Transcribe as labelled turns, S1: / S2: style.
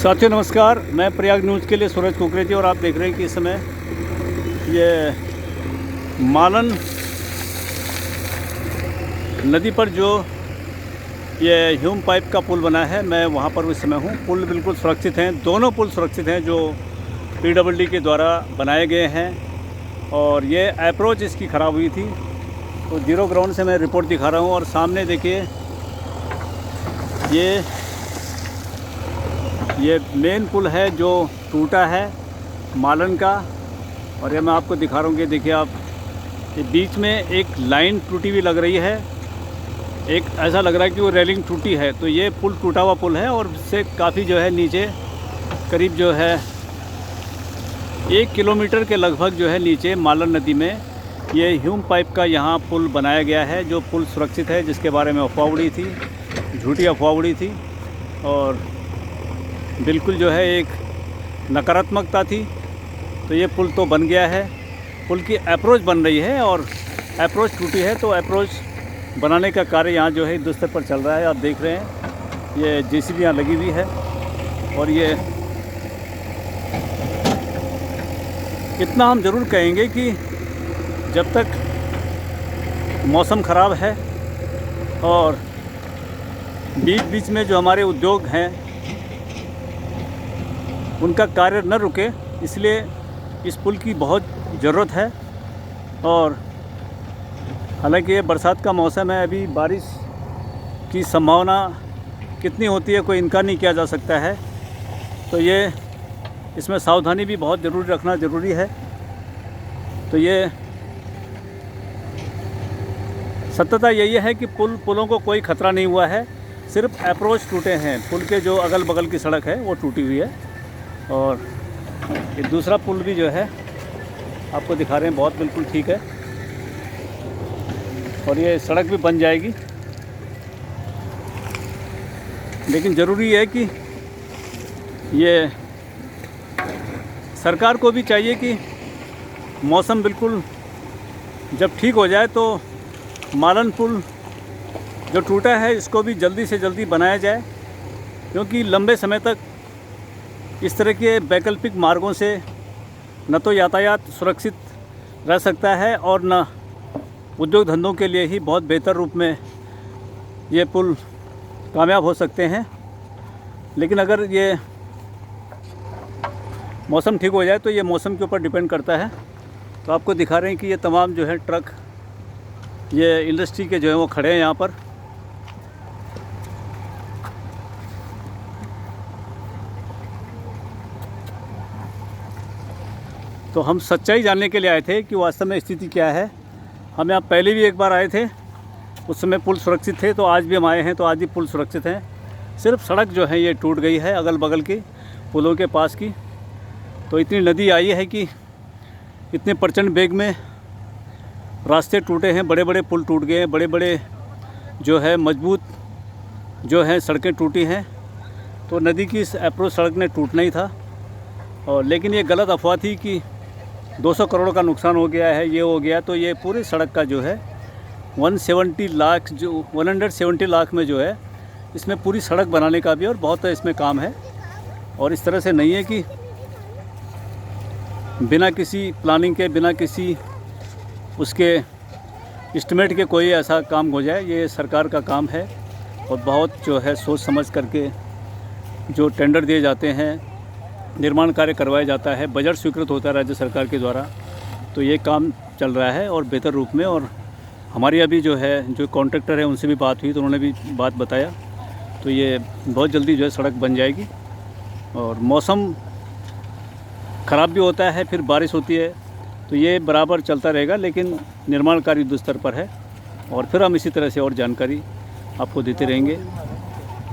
S1: साथियों नमस्कार, मैं प्रयाग न्यूज़ के लिए सूरज कुकरेती और आप देख रहे हैं कि इस समय ये मालन नदी पर जो ये ह्यूम पाइप का पुल बना है, मैं वहाँ पर इस समय हूँ। पुल बिल्कुल सुरक्षित हैं, दोनों पुल सुरक्षित हैं जो PWD के द्वारा बनाए गए हैं। और ये अप्रोच इसकी ख़राब हुई थी, तो जीरो ग्राउंड से मैं रिपोर्ट दिखा रहा हूँ। और सामने देखिए ये मेन पुल है जो टूटा है मालन का। और ये मैं आपको दिखा रहा हूँ कि देखिए आप, ये बीच में एक लाइन टूटी हुई लग रही है, एक ऐसा लग रहा है कि वो रेलिंग टूटी है। तो ये पुल टूटा हुआ पुल है और इससे काफ़ी जो है नीचे करीब जो है 1 किलोमीटर के लगभग जो है नीचे मालन नदी में ये ह्यूम पाइप का यहाँ पुल बनाया गया है, जो पुल सुरक्षित है, जिसके बारे में अफवाह उड़ी थी, झूठी अफवाह उड़ी थी। और बिल्कुल जो है एक नकारात्मकता थी। तो ये पुल तो बन गया है, पुल की अप्रोच बन रही है और अप्रोच टूटी है, तो अप्रोच बनाने का कार्य यहाँ जो है युद्ध स्तर पर चल रहा है। आप देख रहे हैं ये JCB यहाँ लगी हुई है। और ये इतना हम ज़रूर कहेंगे कि जब तक मौसम ख़राब है और बीच बीच में जो हमारे उद्योग हैं उनका कार्य न रुके, इसलिए इस पुल की बहुत ज़रूरत है। और हालांकि ये बरसात का मौसम है, अभी बारिश की संभावना कितनी होती है कोई इनकार नहीं किया जा सकता है। तो ये इसमें सावधानी भी बहुत ज़रूरी रखना ज़रूरी है। तो ये सत्यता यही है कि पुलों को कोई ख़तरा नहीं हुआ है, सिर्फ अप्रोच टूटे हैं। पुल के जो अगल बगल की सड़क है वो टूटी हुई है। और ये दूसरा पुल भी जो है आपको दिखा रहे हैं, बहुत बिल्कुल ठीक है। और ये सड़क भी बन जाएगी, लेकिन ज़रूरी है कि ये सरकार को भी चाहिए कि मौसम बिल्कुल जब ठीक हो जाए तो मालन पुल जो टूटा है इसको भी जल्दी से जल्दी बनाया जाए, क्योंकि लंबे समय तक इस तरह के वैकल्पिक मार्गों से न तो यातायात सुरक्षित रह सकता है और न उद्योग धंधों के लिए ही बहुत बेहतर रूप में ये पुल कामयाब हो सकते हैं। लेकिन अगर ये मौसम ठीक हो जाए तो ये मौसम के ऊपर डिपेंड करता है। तो आपको दिखा रहे हैं कि ये तमाम जो है ट्रक, ये इंडस्ट्री के जो है वो खड़े हैं यहाँ पर। तो हम सच्चाई जानने के लिए आए थे कि वास्तव में स्थिति क्या है। हम यहाँ पहले भी एक बार आए थे, उस समय पुल सुरक्षित थे, तो आज भी हम आए हैं तो आज भी पुल सुरक्षित हैं। सिर्फ सड़क जो है ये टूट गई है अगल बगल के पुलों के पास की। तो इतनी नदी आई है कि इतने प्रचंड वेग में रास्ते टूटे हैं, बड़े बड़े पुल टूट गए हैं, बड़े बड़े जो है मजबूत जो है सड़कें टूटी हैं। तो नदी की इस अप्रोच सड़क ने टूटना ही था। और लेकिन ये गलत अफवाह थी कि 200 करोड़ का नुकसान हो गया है, ये हो गया। तो ये पूरी सड़क का जो है 170 लाख में जो है इसमें पूरी सड़क बनाने का भी और बहुत इसमें काम है। और इस तरह से नहीं है कि बिना किसी प्लानिंग के, बिना किसी उसके एस्टिमेट के कोई ऐसा काम हो जाए। ये सरकार का काम है और बहुत जो है सोच समझ करके जो टेंडर दिए जाते हैं, निर्माण कार्य करवाया जाता है, बजट स्वीकृत होता है राज्य सरकार के द्वारा। तो ये काम चल रहा है और बेहतर रूप में। और हमारी अभी जो है जो कॉन्ट्रैक्टर है उनसे भी बात हुई, तो उन्होंने भी बात बताया। तो ये बहुत जल्दी जो है सड़क बन जाएगी। और मौसम ख़राब भी होता है, फिर बारिश होती है, तो ये बराबर चलता रहेगा। लेकिन निर्माण कार्य युद्ध स्तर पर है और फिर हम इसी तरह से और जानकारी आपको देते रहेंगे।